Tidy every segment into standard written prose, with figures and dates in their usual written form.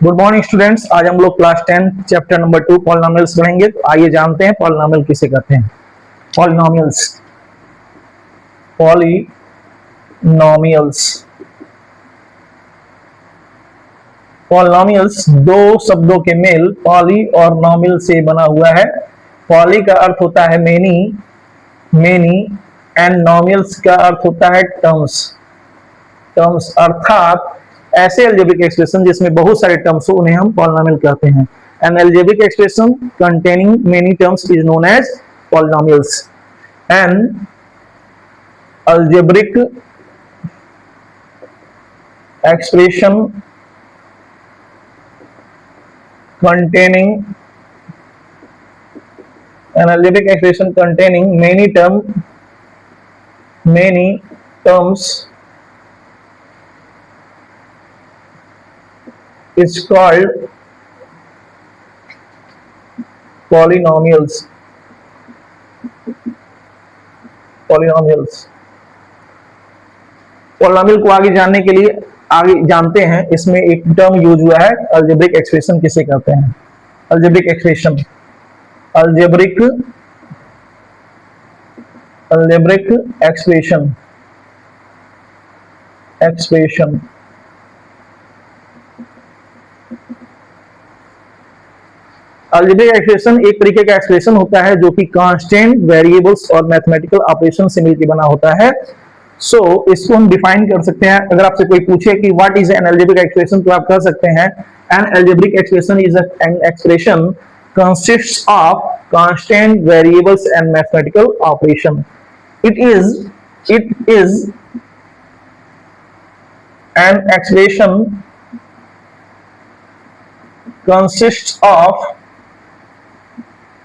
Good morning students. आज हम लोग क्लास 10 चैप्टर नंबर 2 पॉलिनोमियल्स पढ़ेंगे। तो आइए जानते हैं पॉलिनोमियल किसे कहते हैं। पॉलिनोमियल्स पॉलिनोमियल्स पॉलिनोमियल्स दो शब्दों के मेल पॉली और नॉमियल से बना हुआ है। पॉली का अर्थ होता है मेनी मेनी एंड नॉमियल्स का अर्थ होता है टर्म्स टर्म्स अर्थात ऐसे अलजेब्रिक एक्सप्रेशन जिसमें बहुत सारे टर्म्स हो उन्हें हम पॉलिनोमियल कहते हैं। An algebraic expression containing many terms is known as polynomials. An algebraic expression containing an algebraic expression containing many terms is called polynomials polynomial को आगे जानने के लिए आगे जानते हैं। इसमें एक टर्म यूज हुआ है अलजेब्रिक एक्सप्रेशन किसे कहते हैं। Algebraic expression algebraic expression algebraic expression एक तरीके का एक्सप्रेशन होता है जो कि कांस्टेंट वेरिएबल्स और मैथमेटिकल ऑपरेशन से मिलकर बना होता है। इसको हम डिफाइन कर सकते हैं। अगर आपसे कोई पूछे कि what is an algebraic expression तो आप कह सकते हैं an algebraic expression is an expression consists of constant variables and mathematical operation. It is an expression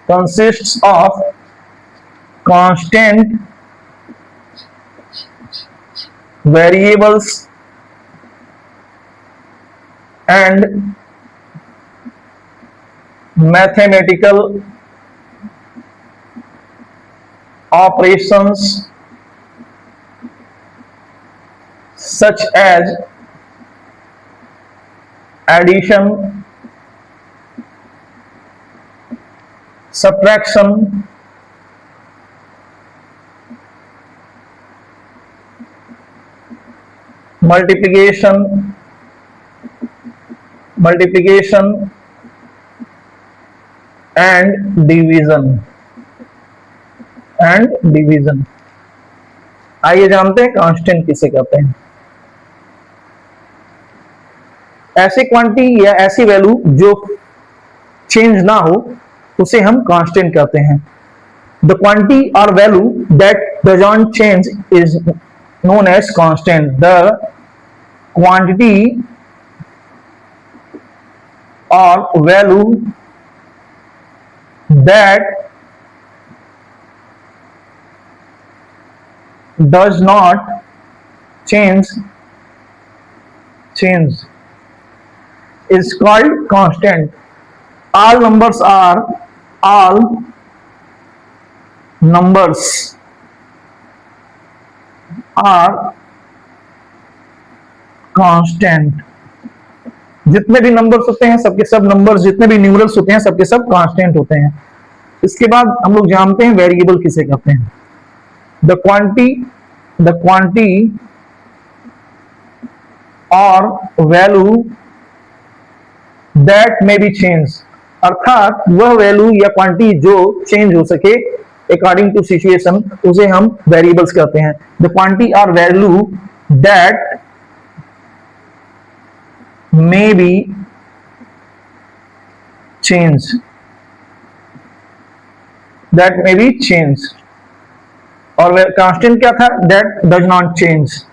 consists of constant variables and mathematical operations such as addition, subtraction, multiplication and division आइए जानते हैं constant किसे कहते हैं। ऐसी quantity या ऐसी value जो चेंज ना हो उसे हम कांस्टेंट कहते हैं। द क्वांटिटी और value that does not change is known as constant. The quantity or value that does not change is called constant. All numbers are constant. जितने भी नंबर्स होते हैं सबके सब नंबर्स, जितने भी न्यूमरल्स होते हैं सबके सब कांस्टेंट होते हैं। इसके बाद हम लोग जानते हैं वेरिएबल किसे कहते हैं। द क्वांटिटी और value that may be change, अर्थात वह वैल्यू या क्वांटिटी जो चेंज हो सके अकॉर्डिंग टू सिचुएशन उसे हम वेरिएबल्स कहते हैं। द क्वांटिटी और value that may be change और कांस्टेंट क्या था? That does not change.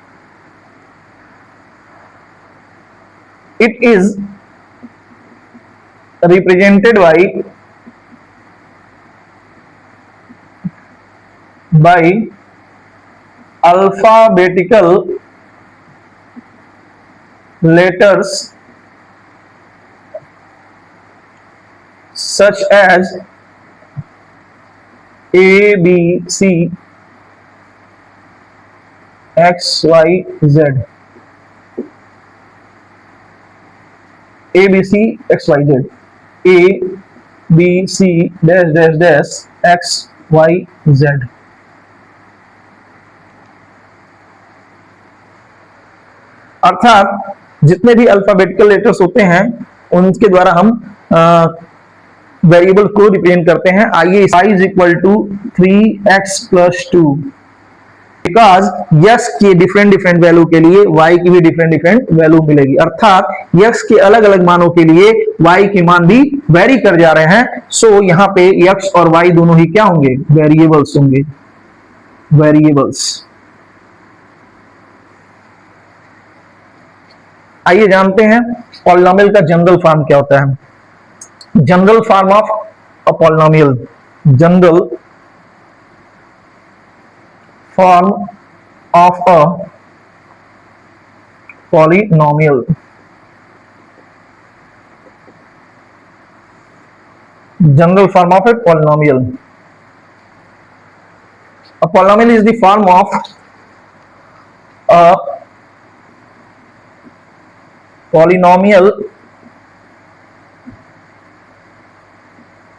It is represented by alphabetical letters such as A, B, C, X, Y, Z। A B C X Y Z, A B C dash dash dash X Y Z. अर्थात जितने भी alphabetical letters होते हैं उनके द्वारा हम variable को represent करते हैं। आइए y is equal to 3x+2, because x के डिफरेंट डिफरेंट वैल्यू के लिए y की भी डिफरेंट डिफरेंट वैल्यू मिलेगी, अर्थात यक्स के अलग अलग मानों के लिए y के मान भी वेरी कर जा रहे हैं। सो यहां पे यक्स और y दोनों ही क्या होंगे, वेरिएबल्स होंगे, वेरिएबल्स। आइए जानते हैं पॉलिनोमियल का जनरल फॉर्म क्या होता है। General form of a polynomial, general form of a polynomial, general form of a polynomial. A polynomial is the form of a polynomial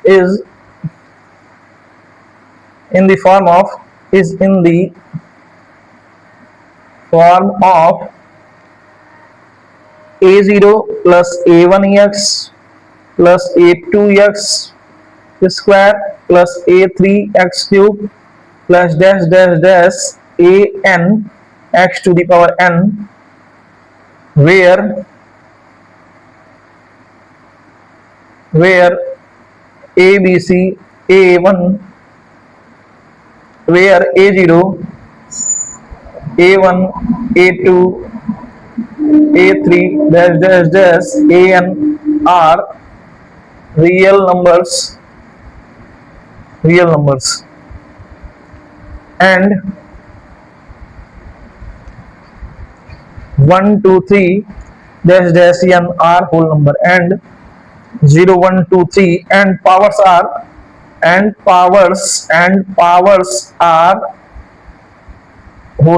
is in the form of a0 plus a1x plus a2x square plus a3x cube plus dash dash dash an x to the power n, where a b c a1, where a0 a1 a2 a3 dash dash dash an are real numbers, and 1 2 3 dash dash n are whole number, and 0 1 2 3 and powers are whole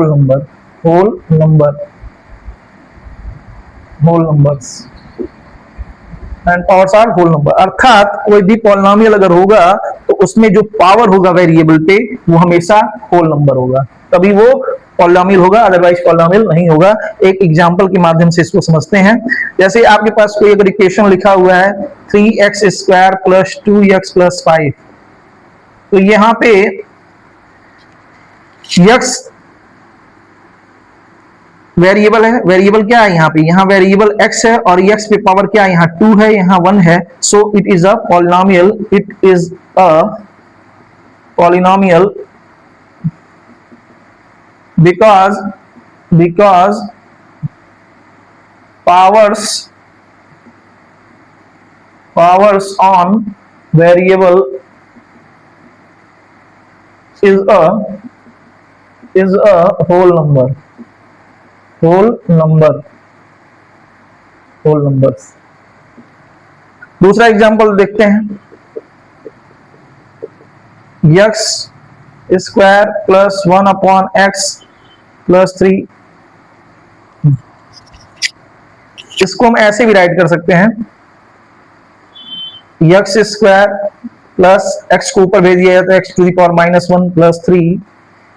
numbers and powers are whole number. अर्थात कोई भी polynomial अगर होगा तो उसमें जो power होगा variable पे वो हमेशा होल नंबर होगा, तभी वो पॉलिनोमियल होगा, अदरवाइज पॉलिनोमियल नहीं होगा। एक एग्जांपल के माध्यम से इसको समझते हैं। जैसे आपके पास कोई अगर इक्वेशन लिखा हुआ है 3x² + 2x + 5, तो यहां पे x वेरिएबल है, वेरिएबल क्या है यहाँ पे, यहाँ वेरिएबल x है और x पे पावर क्या है, यहाँ 2 है, यहाँ 1 है। So it is a polynomial, it is a polynomial because powers on variable is a whole numbers। दूसरा एग्जांपल देखते हैं, x² + 1/x + 3, इसको हम ऐसे भी राइट कर सकते हैं, x² प्लस x को ऊपर भेज दिया जाता है x to the power -1 + 3।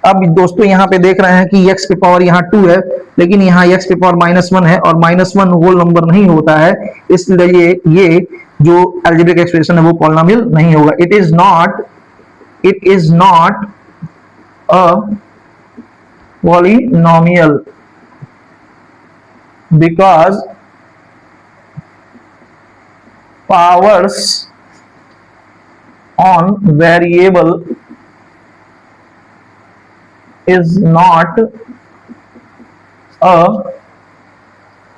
अब दोस्तों यहाँ पे देख रहे हैं कि x पे पावर यहाँ 2 है, लेकिन यहाँ x पे पावर -1 है और -1 होल नंबर नहीं होता है, इसलिए ये जो अलजेब्रिक एक्सप्रेशन है वो पॉलिनोमियल नहीं होगा। It is not a polynomial because powers on variable is not a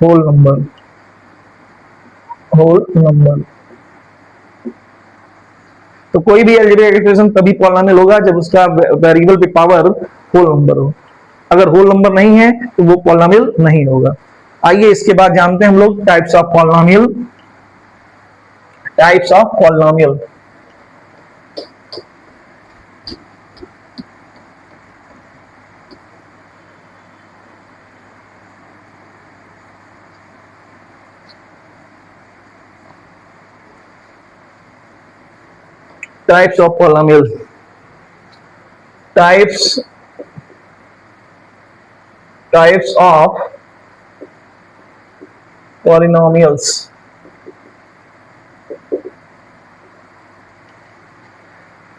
whole number। तो कोई भी अलजेब्रिक एक्सप्रेशन तभी पॉलिनोमियल होगा जब उसका वेरिएबल पे पावर होल नंबर हो, अगर होल नंबर नहीं है तो वो पॉलिनोमियल नहीं होगा। आइए इसके बाद जानते हैं हम लोग types of polynomial. types of polynomial, types of polynomials.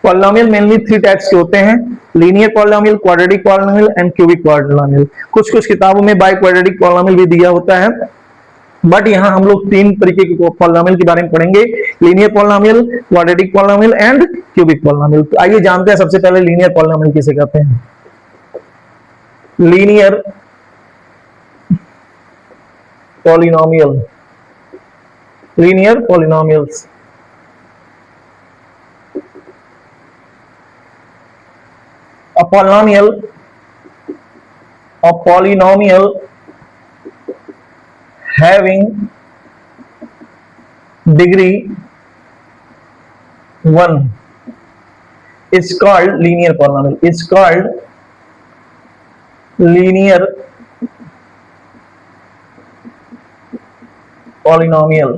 Polynomial mainly 3 types के होते हैं, linear polynomial, quadratic polynomial and cubic polynomial. कुछ कुछ किताबों में बाय क्वाड्रेटिक पॉलिनोमियल भी दिया होता है, बट यहां हम लोग 3 तरीके के पॉलिनोमियल के बारे में पढ़ेंगे, linear polynomial, quadratic polynomial and cubic polynomial. तो आइए जानते हैं सबसे पहले लीनियर पॉलिनोमियल किसे कहते हैं। Linear polynomial, linear polynomials. A polynomial having degree 1 is called linear polynomial, is called linear polynomial।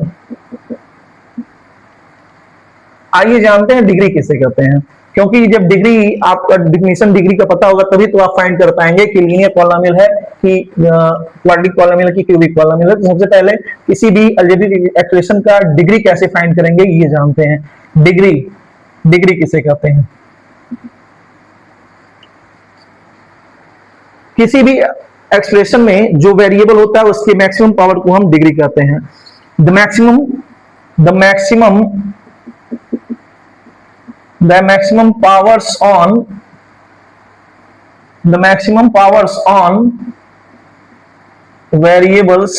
आइए जानते हैं डिग्री किसे कहते हैं, क्योंकि जब डिग्री, आपका डिफिनेशन डिग्री का पता होगा तभी तो आप फाइंड कर पाएंगे कि लीनियर पॉलिनोमियल है कि क्वाड्रेटिक पॉलिनोमियल है कि क्यूबिक पॉलिनोमियल है। तो सबसे पहले किसी भी अलजेब्रिक एक्सप्रेशन का डिग्री कैसे फाइंड करेंगे ये जानते हैं। डिग्री किसे कहते हैं। किसी भी एक्सप्रेशन में जो वेरिएबल होता है उसके मैक्सिमम पावर को हम डिग्री कहते हैं। The maximum powers on variables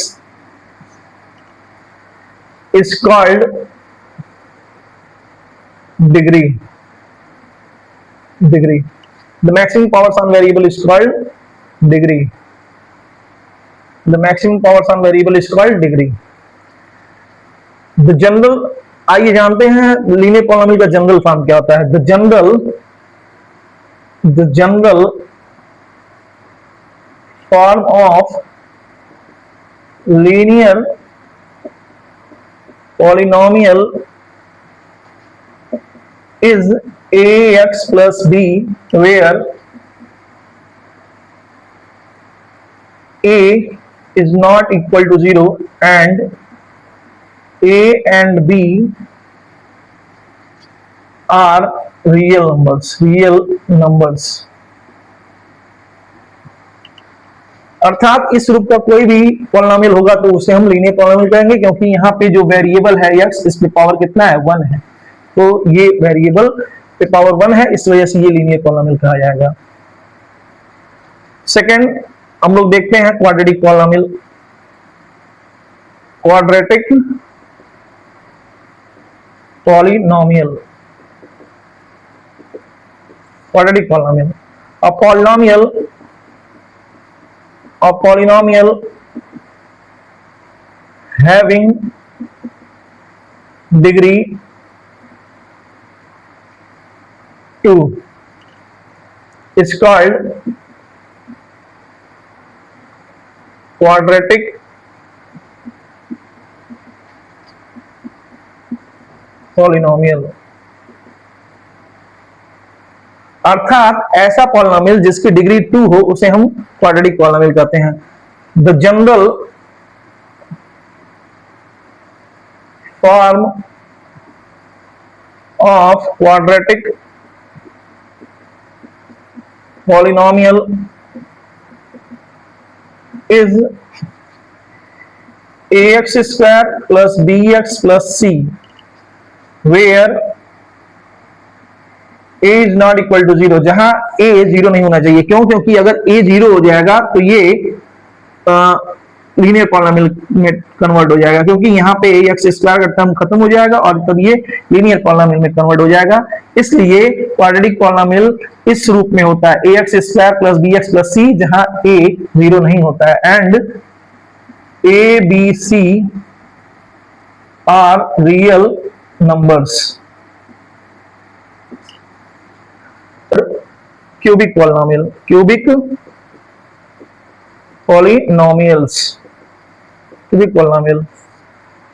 is called degree. The maximum powers on variable is called degree. The maximum powers on variable is called degree. The general, आइए जानते हैं लीनियर पॉलिनोमियल का general form क्या होता है। The general form of linear polynomial is ax plus b, where a is not equal to 0 and a and b are real numbers। अर्थात इस रूप का कोई भी पॉलिनोमियल होगा तो उसे हम लीनियर पॉलिनोमियल कहेंगे, क्योंकि यहाँ पे जो वेरिएबल है x, इसमें पावर कितना है 1 है, तो ये वेरिएबल पे पावर 1 है, इस वजह से ये लीनियर पॉलिनोमियल कहा जाएगा। सेकंड हम लोग देखते हैं quadratic polynomial. Quadratic polynomial, quadratic polynomial, a polynomial having degree 2 is called quadratic polynomial. अर्थात ऐसा पॉलिनोमियल जिसकी डिग्री 2 हो उसे हम क्वाड्रेटिक पॉलिनोमियल कहते हैं। The general form of quadratic polynomial is ax square plus bx plus c, where a is not equal to 0, जहां a 0 नहीं होना चाहिए। क्यों? क्योंकि अगर a 0 हो जाएगा तो ये लीनियर पॉलिनोमियल में कन्वर्ट हो जाएगा, क्योंकि यहाँ पे ax स्क्वायर का टर्म खत्म हो जाएगा और तब ये लीनियर पॉलिनोमियल में कन्वर्ट हो जाएगा। इसलिए क्वाड्रेटिक पॉलिनोमियल इस रूप में होता है ax square plus bx plus c, जहां a 0 नहीं होता है, and a b c are real numbers। Cubic polynomial, cubic polynomials, cubic polynomial.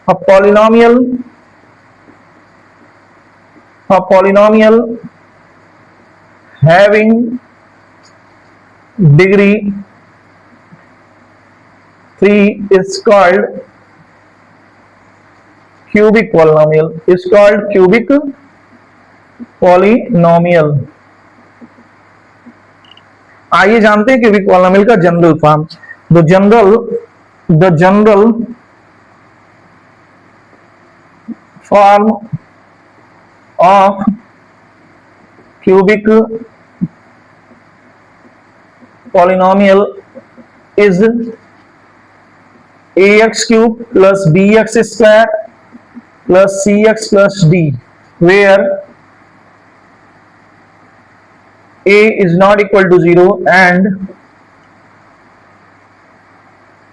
अब polynomial A polynomial having degree 3 is called cubic polynomial. Is called cubic polynomial. आइए जानते हैं cubic polynomial का general form. The general form of cubic polynomial is ax cube plus bx square plus cx plus d, where a is not equal to 0 and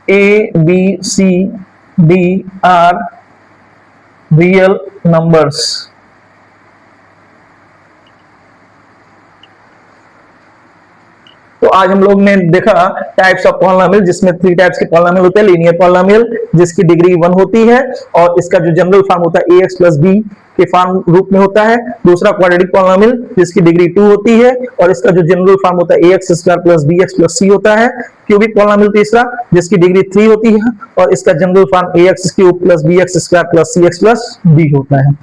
a, b, c, d are real numbers. तो आज हम लोग ने देखा types of polynomial, जिसमें 3 types के polynomial होते हैं. लीनियर पॉलिनोमियल जिसकी डिग्री 1 होती है और इसका जो जनरल फॉर्म होता है ax प्लस b के फॉर्म रूप में होता है. दूसरा क्वाड्रेटिक पॉलिनोमियल जिसकी डिग्री 2 होती है और इसका जो जनरल फॉर्म होता है ax square plus bx plus c होता है. क्यूबिक पॉलिनोमियल तीसरा जिसकी डिग्री 3 होती है और इसका general form ax cube plus bx square plus cx plus d होता है.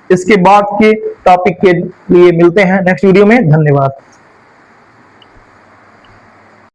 इसके बाद के टॉपिक के लिए मिलते हैं नेक्स्ट वीडियो में. धन्यवाद.